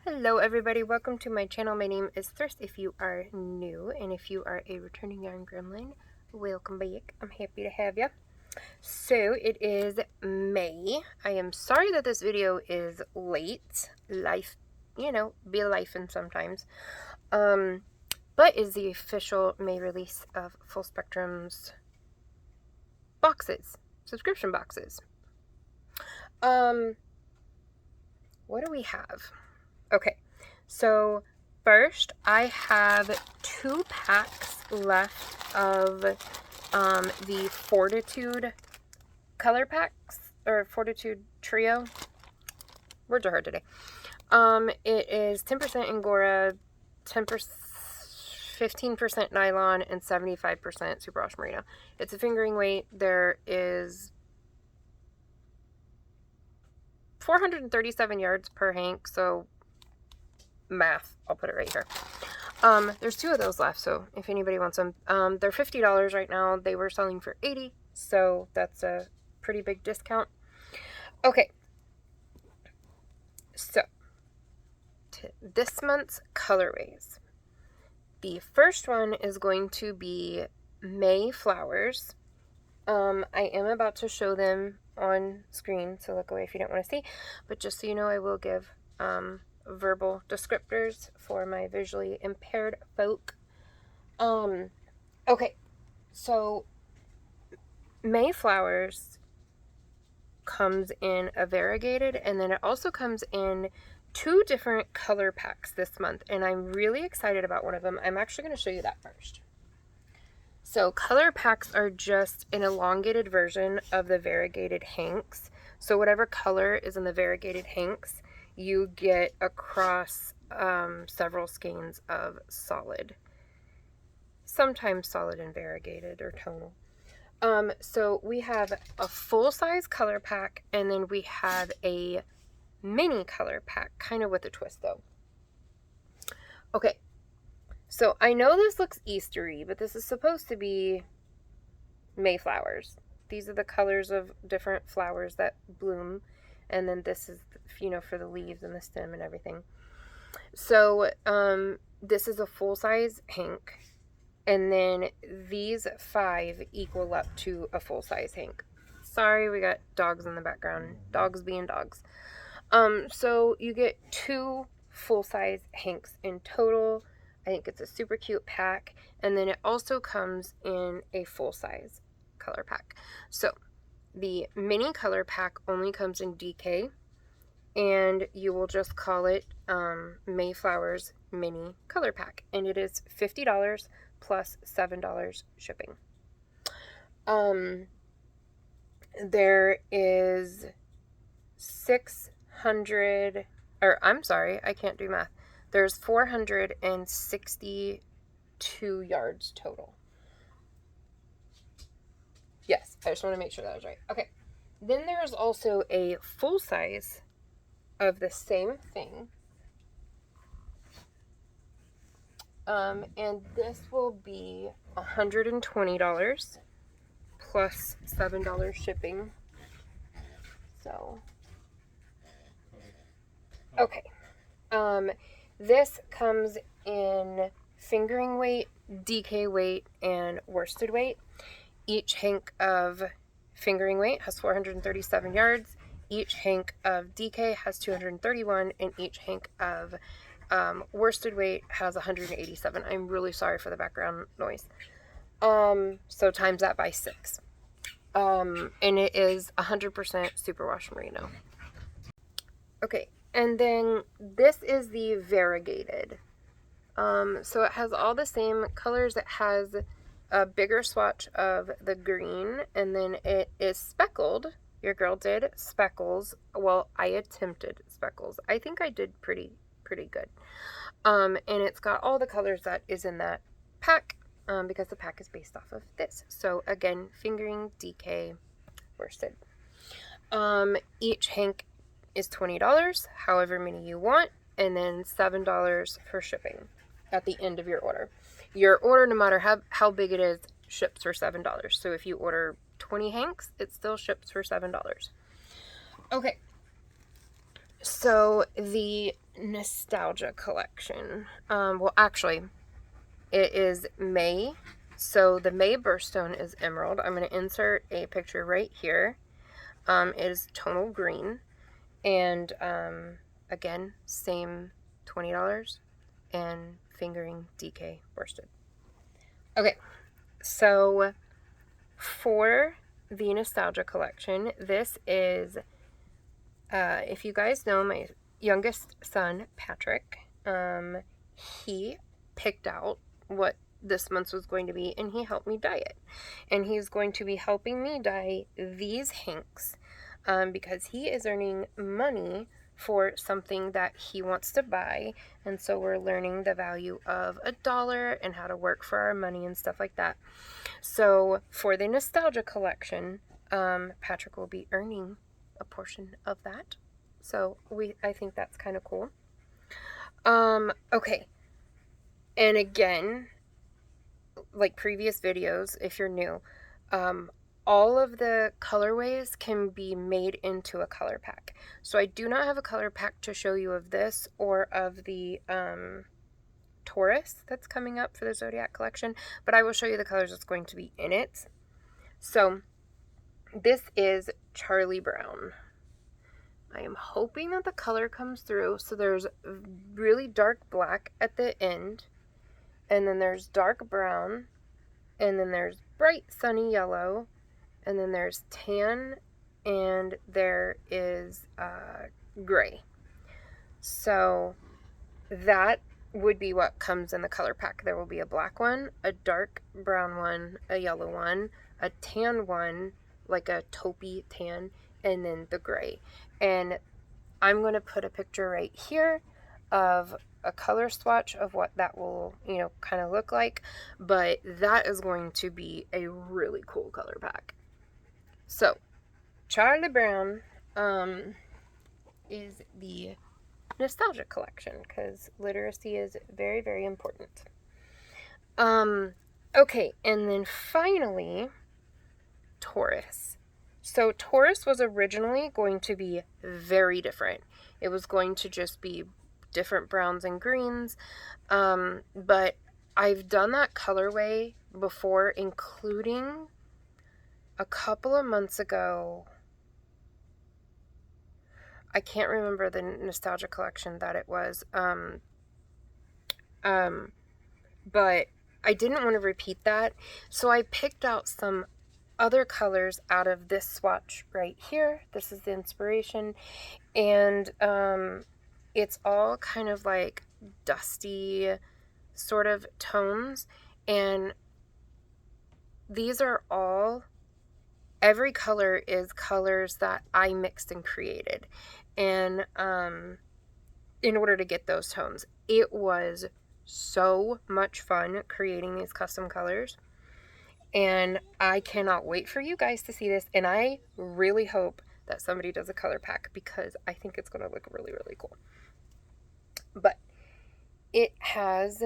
Hello everybody, welcome to my channel. My name is Thryss if you are new, and if you are a returning yarn gremlin, welcome back. I'm happy to have you. So it is May. I am sorry that this video is late. Life, be life-in sometimes. But is the official May release of Full Spectrum's boxes, subscription boxes. What do we have? Okay, so first I have 2 packs left of the Fortitude color packs, or Fortitude trio. Words are hard today. It is 10% Angora, 15% nylon, and 75% superwash merino. It's a fingering weight. There is 437 yards per hank, so math, I'll put it right here. There's 2 of those left, so if anybody wants them, they're $50 right now. They were selling for $80, so that's a pretty big discount. Okay, so this month's colorways. The first one is going to be May flowers. I am about to show them on screen, so look away if you don't want to see, but just so you know, I will give verbal descriptors for my visually impaired folk. Okay, so Mayflowers comes in a variegated, and then it also comes in 2 different color packs this month, and I'm really excited about one of them. I'm actually going to show you that first. So color packs are just an elongated version of the variegated hanks. So whatever color is in the variegated hanks, you get across several skeins of solid. Sometimes solid and variegated or tonal. So we have a full-size color pack, and then we have a mini color pack, kind of with a twist though. Okay, so I know this looks Eastery, but this is supposed to be Mayflowers. These are the colors of different flowers that bloom. And then this is, for the leaves and the stem and everything. So this is a full-size hank. And then these 5 equal up to a full-size hank. Sorry, we got dogs in the background. Dogs being dogs. So you get 2 full-size hanks in total. I think it's a super cute pack. And then it also comes in a full-size color pack. So the mini color pack only comes in DK, and you will just call it Mayflowers mini color pack, and it is $50 plus $7 shipping. There is 600, or I'm sorry, I can't do math. There's 462 yards total. Yes, I just want to make sure that was right. Okay. Then there's also a full size of the same thing. And this will be $120 plus $7 shipping. So, okay. This comes in fingering weight, DK weight, and worsted weight. Each hank of fingering weight has 437 yards. Each hank of DK has 231, and each hank of worsted weight has 187. I'm really sorry for the background noise. So times that by 6. And it is 100% superwash merino. Okay, and then this is the variegated. So it has all the same colors. It has a bigger swatch of the green, and then it is speckled. Your girl did speckles. Well, I attempted speckles. I think I did pretty good. And it's got all the colors that is in that pack, because the pack is based off of this. So again, fingering, DK, worsted. Each hank is $20, however many you want, and then $7 for shipping at the end of your order. Your order, no matter how big it is, ships for $7. So if you order 20 hanks, it still ships for $7. Okay, so the nostalgia collection. Well, actually, it is May. So the May birthstone is emerald. I'm going to insert a picture right here. It is tonal green. And again, same $20 and fingering DK worsted. Okay, so for the nostalgia collection, this is, if you guys know my youngest son, Patrick, he picked out what this month's was going to be, and he helped me dye it. And he's going to be helping me dye these hanks because he is earning money for something that he wants to buy, and so we're learning the value of $1 and how to work for our money and stuff like that. So for the nostalgia collection, Patrick will be earning a portion of that. So I think that's kind of cool. Okay. And again, like previous videos, if you're new, all of the colorways can be made into a color pack. So I do not have a color pack to show you of this or of the Taurus that's coming up for the Zodiac collection, but I will show you the colors that's going to be in it. So this is Charlie Brown. I am hoping that the color comes through. So there's really dark black at the end, and then there's dark brown, and then there's bright sunny yellow, and then there's tan, and there is gray. So that would be what comes in the color pack. There will be a black one, a dark brown one, a yellow one, a tan one, like a taupey tan, and then the gray. And I'm going to put a picture right here of a color swatch of what that will, you know, kind of look like, but that is going to be a really cool color pack. So Charlie Brown is the nostalgia collection because literacy is very, very important. Okay, and then finally Taurus. So Taurus was originally going to be very different. It was going to just be different browns and greens, but I've done that colorway before, including a couple of months ago. I can't remember the nostalgia collection that it was, but I didn't want to repeat that, so I picked out some other colors out of this swatch right here. This is the inspiration, and it's all kind of like dusty sort of tones, and these are all, every color is colors that I mixed and created, and in order to get those tones. It was so much fun creating these custom colors, and I cannot wait for you guys to see this, and I really hope that somebody does a color pack because I think it's going to look really, really cool. But it has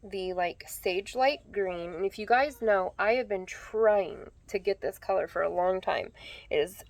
the like sage light green, and if you guys know, I have been trying to get this color for a long time. It is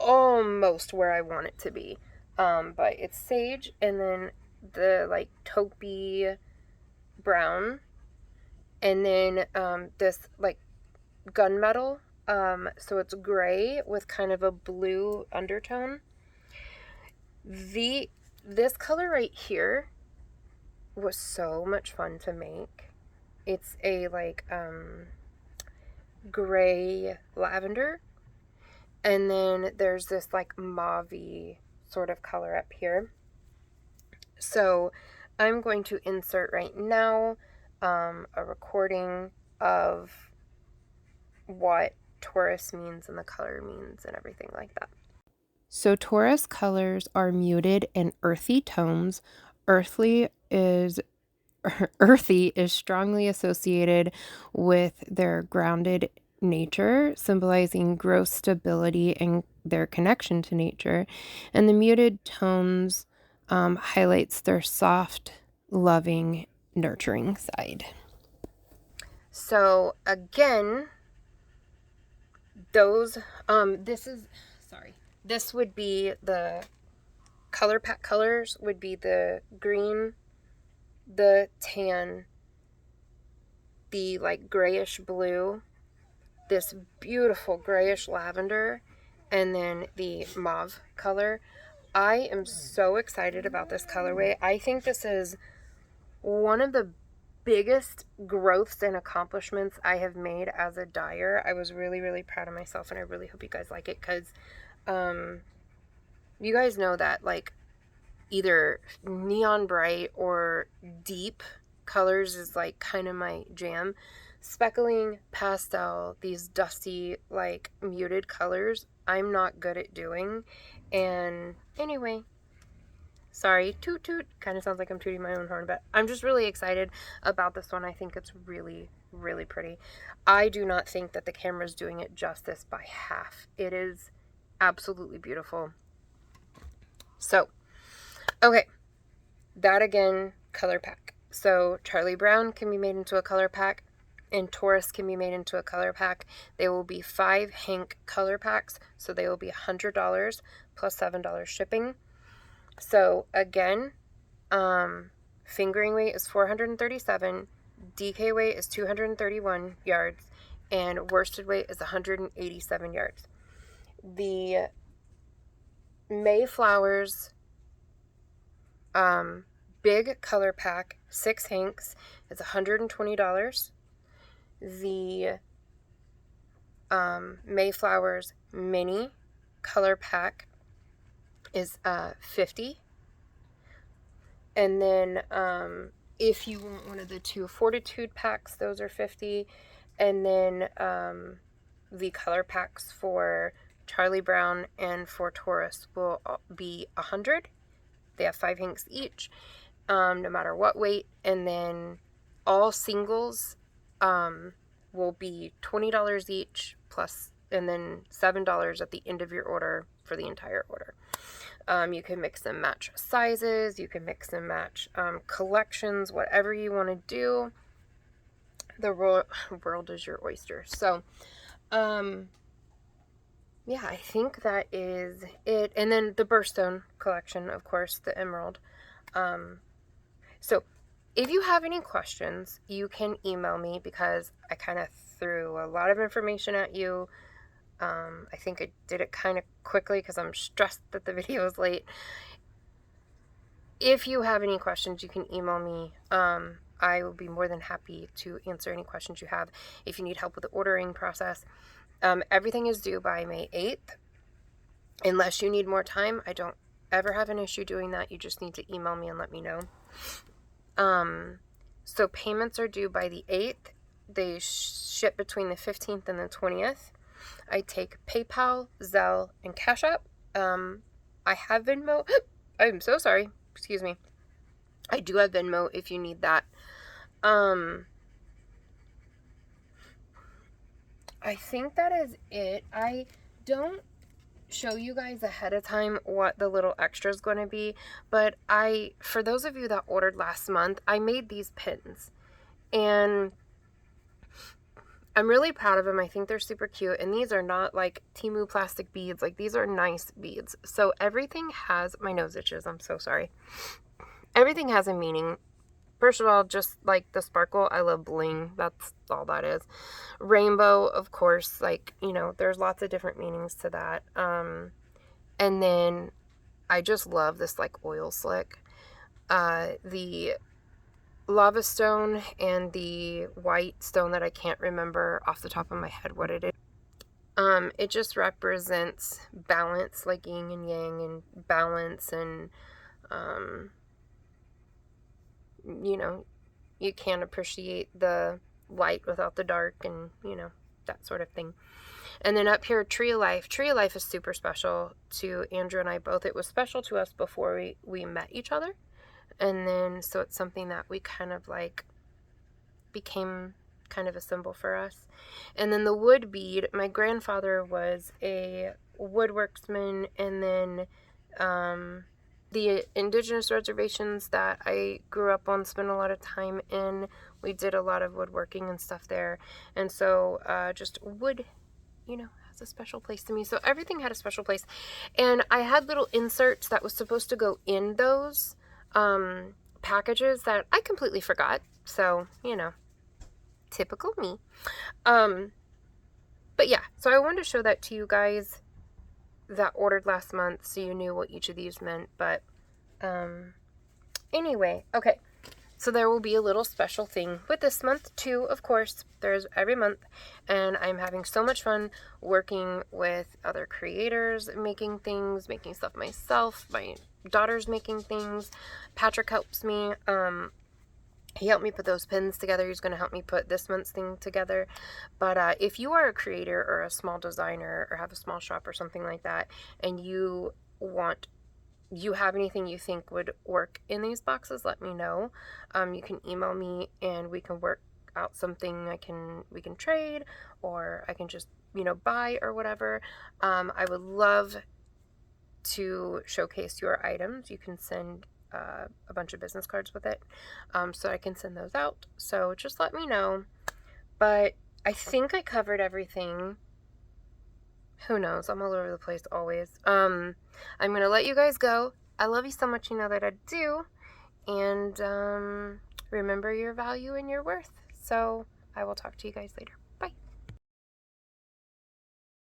almost where I want it to be, but it's sage, and then the like taupey brown, and then this like gunmetal, so it's gray with kind of a blue undertone. This color right here was so much fun to make. It's a like gray lavender, and then there's this like mauve-y sort of color up here. So I'm going to insert right now a recording of what Taurus means and the color means and everything like that. So Taurus colors are muted and earthy tones. Earthy is strongly associated with their grounded nature, symbolizing growth, stability, and their connection to nature. And the muted tones highlights their soft, loving, nurturing side. So again, those this would be the color pack colors would be the green, the tan, the like grayish blue, this beautiful grayish lavender, and then the mauve color. I am so excited about this colorway. I think this is one of the biggest growths and accomplishments I have made as a dyer. I was really, really proud of myself, and I really hope you guys like it, because you guys know that like either neon bright or deep colors is like kind of my jam. Speckling, pastel, these dusty like muted colors, I'm not good at doing. And anyway, sorry, toot toot, kind of sounds like I'm tooting my own horn, but I'm just really excited about this one. I think it's really, really pretty. I do not think that the camera's doing it justice by half. It is absolutely beautiful. So, okay, that again, color pack. So Charlie Brown can be made into a color pack, and Taurus can be made into a color pack. They will be 5 Hank color packs, so they will be $100 plus $7 shipping. So again, fingering weight is 437, DK weight is 231 yards, and worsted weight is 187 yards. The Mayflowers big color pack, 6 Hanks, is $120. The Mayflowers mini color pack is $50. And then if you want one of the 2 Fortitude packs, those are $50. And then the color packs for Charlie Brown and for Taurus will be $100. They have 5 Hanks each, no matter what weight. And then all singles will be $20 each, plus, and then $7 at the end of your order for the entire order. You can mix and match sizes, you can mix and match collections, whatever you want to do. The world is your oyster. So, yeah, I think that is it. And then the birthstone collection, of course, the emerald. So if you have any questions, you can email me, because I kind of threw a lot of information at you. I think I did it kind of quickly because I'm stressed that the video is late. If you have any questions, you can email me. I will be more than happy to answer any questions you have. If you need help with the ordering process, everything is due by May 8th. Unless you need more time, I don't ever have an issue doing that. You just need to email me and let me know. So payments are due by the 8th. They ship between the 15th and the 20th. I take PayPal, Zelle, and Cashapp. I have Venmo. I'm so sorry. Excuse me. I do have Venmo if you need that. I think that is it. I don't show you guys ahead of time what the little extra is going to be, but for those of you that ordered last month, I made these pins, and I'm really proud of them. I think they're super cute, and these are not like Temu plastic beads. Like, these are nice beads. So everything has, my nose itches, I'm so sorry. Everything has a meaning. First of all, just like the sparkle, I love bling. That's all that is. Rainbow, of course, like, you know, there's lots of different meanings to that. And then I just love this like oil slick. The lava stone and the white stone that I can't remember off the top of my head what it is. It just represents balance, like yin and yang, and balance, and you know, you can't appreciate the light without the dark, and you know, that sort of thing. And then up here, Tree of Life. Tree of Life is super special to Andrew and I both. It was special to us before we met each other. And then, so it's something that we kind of like became kind of a symbol for us. And then the wood bead, my grandfather was a woodworksman, and then the indigenous reservations that I grew up on, spent a lot of time in, we did a lot of woodworking and stuff there. And so just wood, you know, has has a special place to me. So everything had a special place. And I had little inserts that was supposed to go in those packages that I completely forgot. So, you know, typical me. But yeah, so I wanted to show that to you guys that ordered last month so you knew what each of these meant. But anyway, okay. So there will be a little special thing with this month too, of course. There's every month, and I'm having so much fun working with other creators, making things, making stuff myself. My daughter's making things. Patrick helps me. He helped me put those pins together. He's going to help me put this month's thing together. But if you are a creator or a small designer or have a small shop or something like that, and you have anything you think would work in these boxes, let me know. You can email me and we can work out something. We can trade, or I can just, you know, buy or whatever. I would love to showcase your items. You can send a bunch of business cards with it, so I can send those out. So just let me know. But I think I covered everything. Who knows? I'm all over the place always. I'm gonna let you guys go. I love you so much, you know that I do. And remember your value and your worth. So I will talk to you guys later.